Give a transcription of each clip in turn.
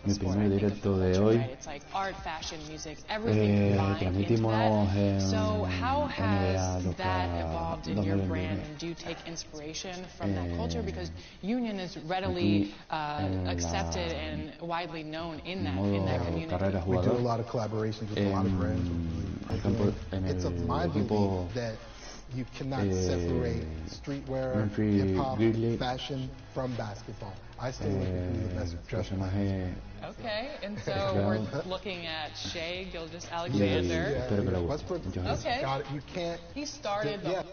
mi primer directo de hoy. Transmitimos en NBA 2021. Modo carrera jugador. En el equipo You cannot separate streetwear, hip-hop, fashion from basketball. I still look at the best dressed man. Okay, and so we're looking at Shai Gilgeous-Alexander. Westbrook, okay. got it. You can't. He started the...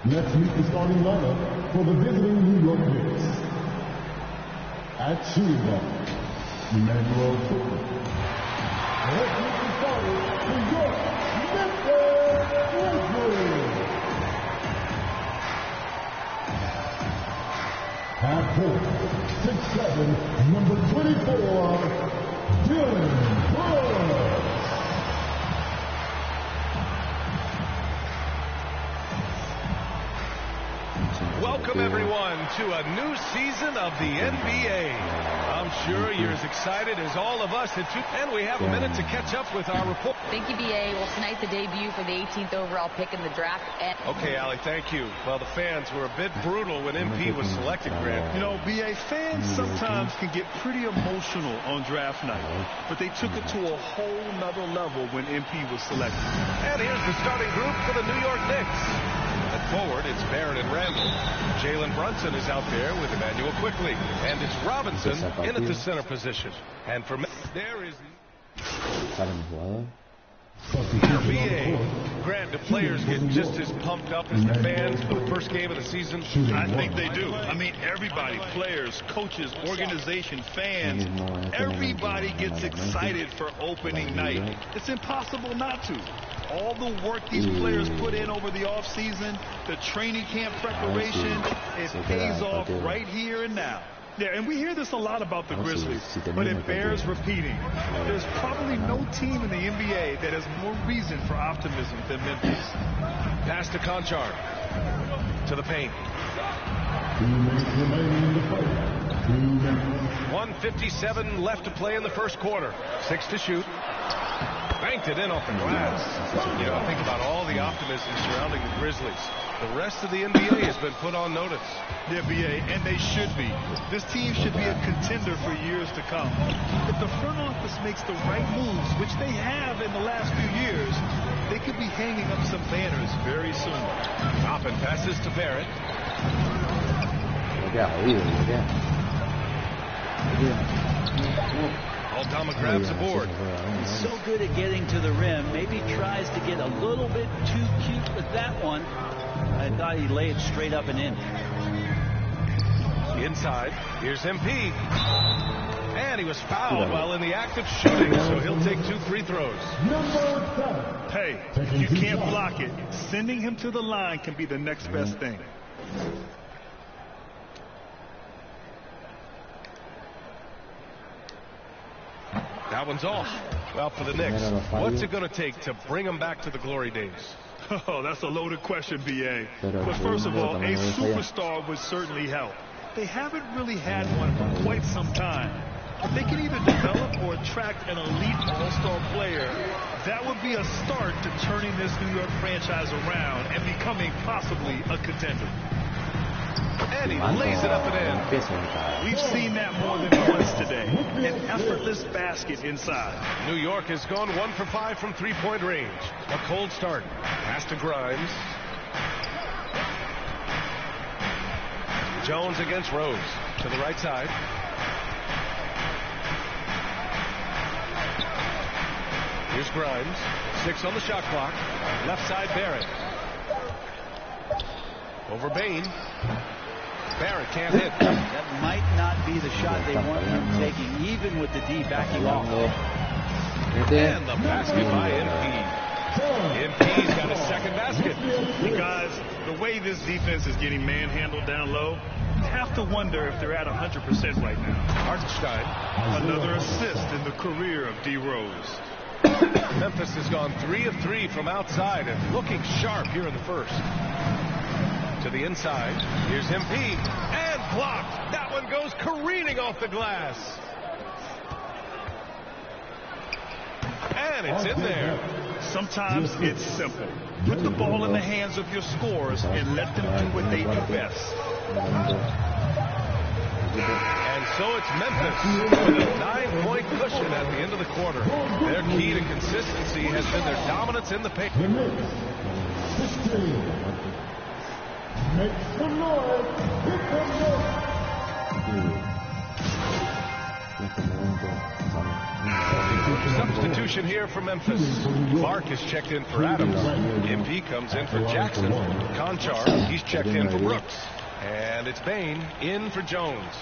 Let's meet the starting lineup for the visiting New York Knicks. At shooting guard, Emmanuel Cooper. Let's meet the starting New York Knicks. Half court, 6'7", number 24, Dylan Brooks. Welcome everyone to a new season of the NBA. I'm sure you're as excited as all of us, and we have a minute to catch up with our report. Thank you, BA. Well, tonight's the debut for the 18th overall pick in the draft. Okay, Allie, thank you. Well, the fans were a bit brutal when MP was selected, Grant. You know, BA, fans sometimes can get pretty emotional on draft night, but they took it to a whole nother level when MP was selected. And here's the starting group for the New York Knicks. At forward, it's Barrett and Randall. Jalen Brunson is out there with Emmanuel quickly. And it's Robinson in at the center position. And for there is... BA, Grant, do players get just as pumped up as the fans for the first game of the season? I think they do. I mean, everybody, players, coaches, organization, fans, everybody gets excited for opening night. It's impossible not to. All the work these players put in over the offseason, the training camp preparation, it pays off right here and now. Yeah, and we hear this a lot about the Grizzlies, but it bears repeating. There's probably no team in the NBA that has more reason for optimism than Memphis. Pass to Conchar. To the paint. 1:57 left to play in the first quarter. 6 to shoot. Banked it in off the glass. You know, think about all the optimism surrounding the Grizzlies. The rest of the NBA has been put on notice. Yeah, BA, and they should be. This team should be a contender for years to come. If the front office makes the right moves, which they have in the last few years, they could be hanging up some banners very soon. Toppin passes to Barrett. Aldama grabs the board. He's so good at getting to the rim. Maybe tries to get a little bit too cute with that one. I thought he laid it straight up and in. Inside, here's MP. And he was fouled while in the act of shooting, so he'll take 2 free throws. Hey, if you can't block it, sending him to the line can be the next best thing. That one's off. Well, for the Knicks, what's it going to take to bring them back to the glory days? Oh, that's a loaded question, BA. But first of all, a superstar would certainly help. They haven't really had one for quite some time. If they can either develop or attract an elite all-star player, that would be a start to turning this New York franchise around and becoming possibly a contender. And he lays it up and in. We've seen that more than once today. An effortless basket inside. New York has gone 1 for 5 from three-point range. A cold start. Pass to Grimes. Jones against Rose. To the right side. Here's Grimes. 6 on the shot clock. Left side, Barrett. Over Bain. Barrett can't hit. That might not be the shot they want him taking, even with the D backing off. And the basket by MP. MP's got his second basket. Hey guys, the way this defense is getting manhandled down low, you have to wonder if they're at 100% right now. Hartenstein. Another assist in the career of D. Rose. Memphis has gone 3 of 3 from outside and looking sharp here in the first. To to the inside. Here's MP. And blocked. That one goes careening off the glass. And it's in there. Sometimes it's simple. Put the ball in the hands of your scorers and let them do what they do best. And so it's Memphis with a 9-point cushion at the end of the quarter. Their key to consistency has been their dominance in the paint. Make some noise. Substitution here for Memphis. Clark is checked in for Adams. MP comes in for Jackson. Conchar, he's checked in for Brooks. And it's Bain in for Jones.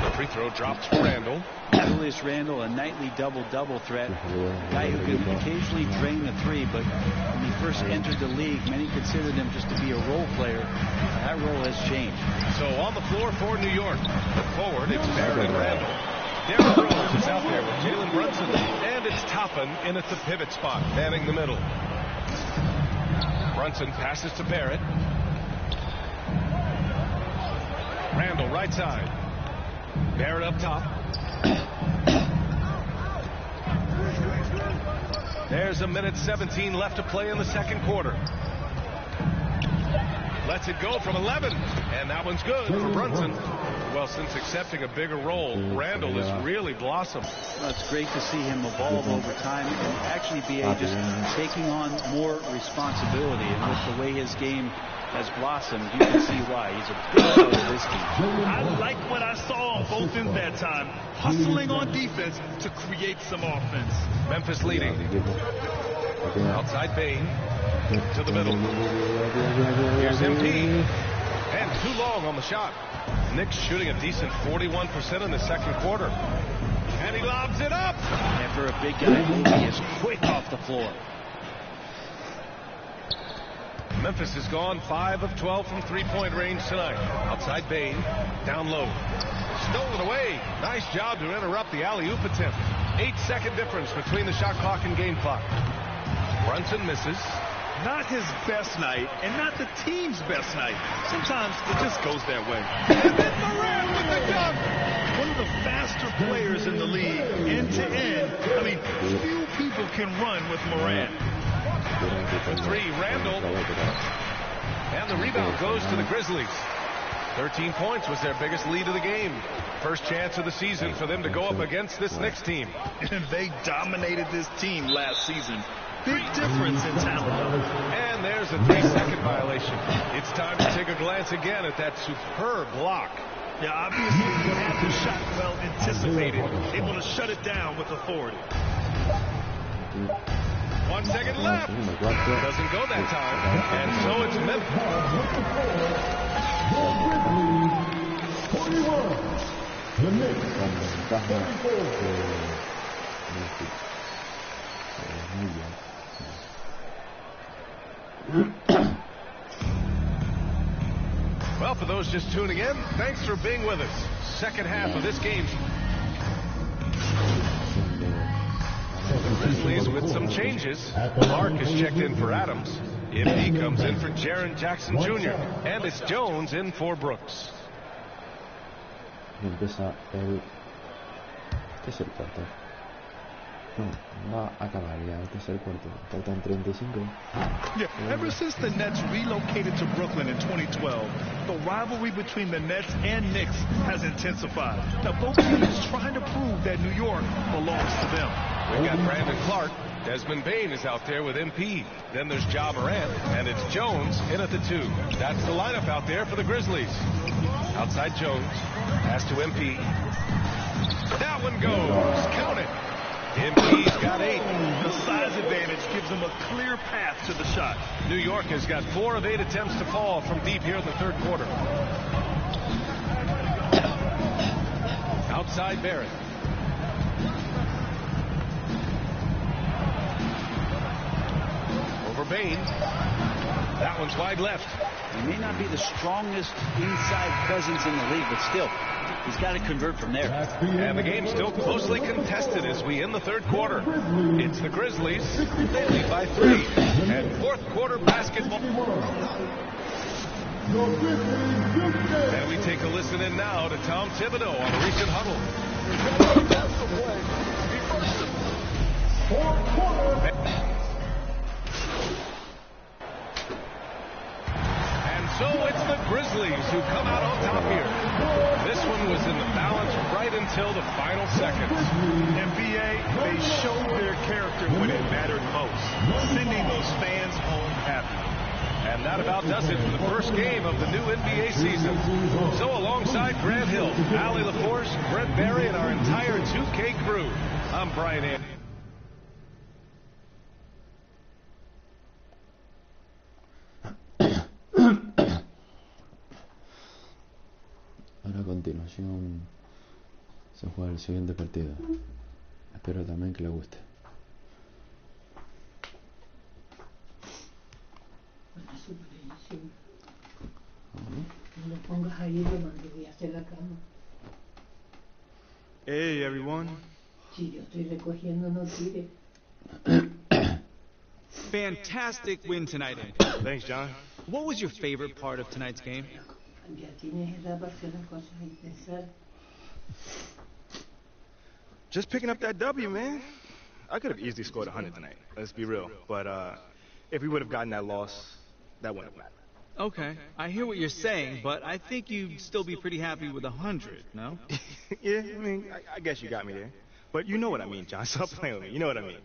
The free throw drops for Randall. Julius Randle, a nightly double-double threat. A guy who can occasionally drain the three, but when he first entered the league, many considered him just to be a role player. That role has changed. So on the floor for New York. Forward, it's Barrett and Randall. Derrick Rose is out there with Jalen Brunson. And it's Toppin in at the pivot spot, manning the middle. Brunson passes to Barrett. Randall right side. Barrett up top. There's a minute 17 left to play in the second quarter. Lets it go from 11, and that one's good for Brunson. Well, since accepting a bigger role, Randall has really blossomed. Well, it's great to see him evolve over time and actually be just taking on more responsibility. And with the way his game has blossomed, you can see why. He's a big part of this team. I like what I saw on both ends that time. Hustling on defense to create some offense. Memphis leading. Outside Bain. To the middle. Here's MP. And too long on the shot. Knicks shooting a decent 41% in the second quarter. And he lobs it up. And for a big guy, he is quick off the floor. Memphis has gone 5 of 12 from three-point range tonight. Outside Bain. Down low. Stolen away. Nice job to interrupt the alley-oop attempt. 8-second difference between the shot clock and game clock. Brunson misses. Not his best night, and not the team's best night. Sometimes it just goes that way. And then Moran with the dunk. One of the faster players in the league, end to end. I mean, few people can run with Moran. For three, Randall. And the rebound goes to the Grizzlies. 13 points was their biggest lead of the game. First chance of the season for them to go up against this Knicks team. And they dominated this team last season. Big difference in talent. And there's a 3-second violation. It's time to take a glance again at that superb block. Yeah, obviously he had the shot well anticipated, able to shut it down with authority. 1 second left. Doesn't go that time. And so it's Memphis. The Knicks. Well, for those just tuning in, thanks for being with us. Second half of this game. The Grizzlies with some changes. Clark is checked in for Adams. MP comes in for Jaren Jackson Jr. And it's Jones in for Brooks. Empieza el... ¿Qué es el cuarto? No, va a acabar ya. Este es el cuarto. Faltan 35. Yeah, ever since the Nets relocated to Brooklyn in 2012, the rivalry between the Nets and Knicks has intensified. Now, both teams trying to prove that New York belongs to them. We got Brandon Clark. Desmond Bain is out there with MP. Then there's Ja Morant, and it's Jones in at the 2. That's the lineup out there for the Grizzlies. Outside Jones. Pass to MP. That one goes. Count it. MP's got 8. The size advantage gives them a clear path to the shot. New York has got 4 of 8 attempts to fall from deep here in the third quarter. Outside Barrett. Over Bain. That one's wide left. He may not be the strongest inside presence in the league, but still, He's got to convert from there. And the game's still closely contested as we end the third quarter. It's the Grizzlies. They lead by 3. And fourth quarter basketball. And we take a listen in now to Tom Thibodeau on a recent huddle. And so it's the Grizzlies who come out on top here. This one was in the balance right until the final seconds. NBA, they showed their character when it mattered most, sending those fans home happy. And that about does it for the first game of the new NBA season. So alongside Grant Hill, Allie LaForce, Brent Barry, and our entire 2K crew, I'm Brian Andy. Ahora a continuación se juega el siguiente partido. Espero también que le guste. Hey everyone. Fantastic win tonight. Thanks, John. What was your favorite part of tonight's game? Just picking up that W, man. I could have easily scored 100 tonight. Let's be real. But if we would have gotten that loss, that wouldn't have mattered. Okay, I hear what you're saying, but I think you'd still be pretty happy with 100, no? Yeah, I mean, I guess you got me there. But you know what I mean, John. Stop playing with me. You know what I mean.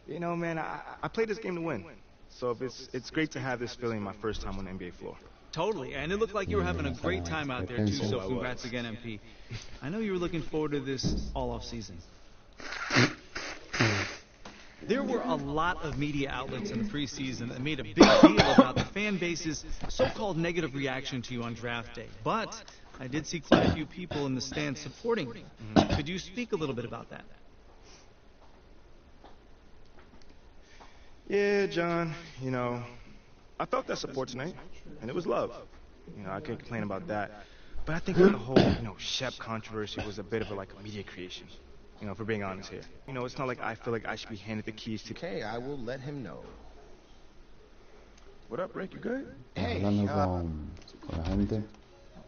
You know, man, I played this game to win. So if it's great to have this feeling my first time on the NBA floor. Totally, and it looked like you were having a great time out there, too, so congrats again, MP. I know you were looking forward to this all off season. There were a lot of media outlets in the preseason that made a big deal about the fan base's so-called negative reaction to you on draft day. But I did see quite a few people in the stands supporting you. Could you speak a little bit about that? Yeah, John, you know, I felt that support tonight, and it was love. You know, I can't complain about that. But I think the whole, Shep controversy was a bit of a media creation. You know, if we're being honest here. You know, it's not like I feel like I should be handed the keys to... Okay, I will let him know. What up, Rick? You good? Hey, Hablando con la gente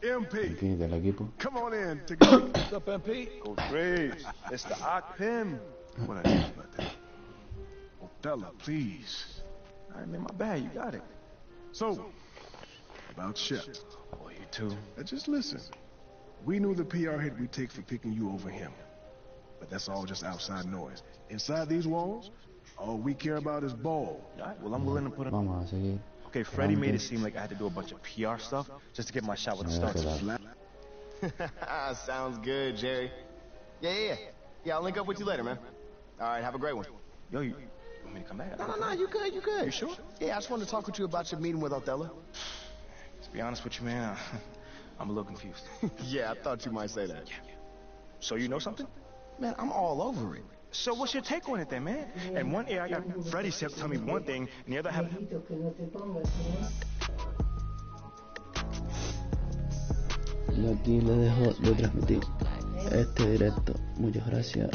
MP, aquí del equipo. come on in. What's up, MP? Coach Graves. It's the Pim. What I need about that? Othello, please. All right, man, my bad. You got it. So, about Shep. Oh, you too. Now just listen. We knew the PR hit we'd take for picking you over him. But that's all just outside noise. Inside these walls, all we care about is ball. All right, well, I'm willing to put it... Vamos a seguir. Okay, Freddie made it seem like I had to do a bunch of PR stuff just to get my shot with the Stars. Sounds good, Jerry. Yeah, I'll link up with you later, man. All right, have a great one. Yo, you want me to come back? No, you good. You sure? Yeah, I just wanted to talk with you about your meeting with Othello. To be honest with you, man, I'm a little confused. Yeah, I thought you might say that. Yeah. So you know something? Man, I'm all over it. So what's your take on it then, man? In one ear, I got Freddie tell me one thing, and the other half... Y aquí le dejo de transmitir este directo. Muchas gracias.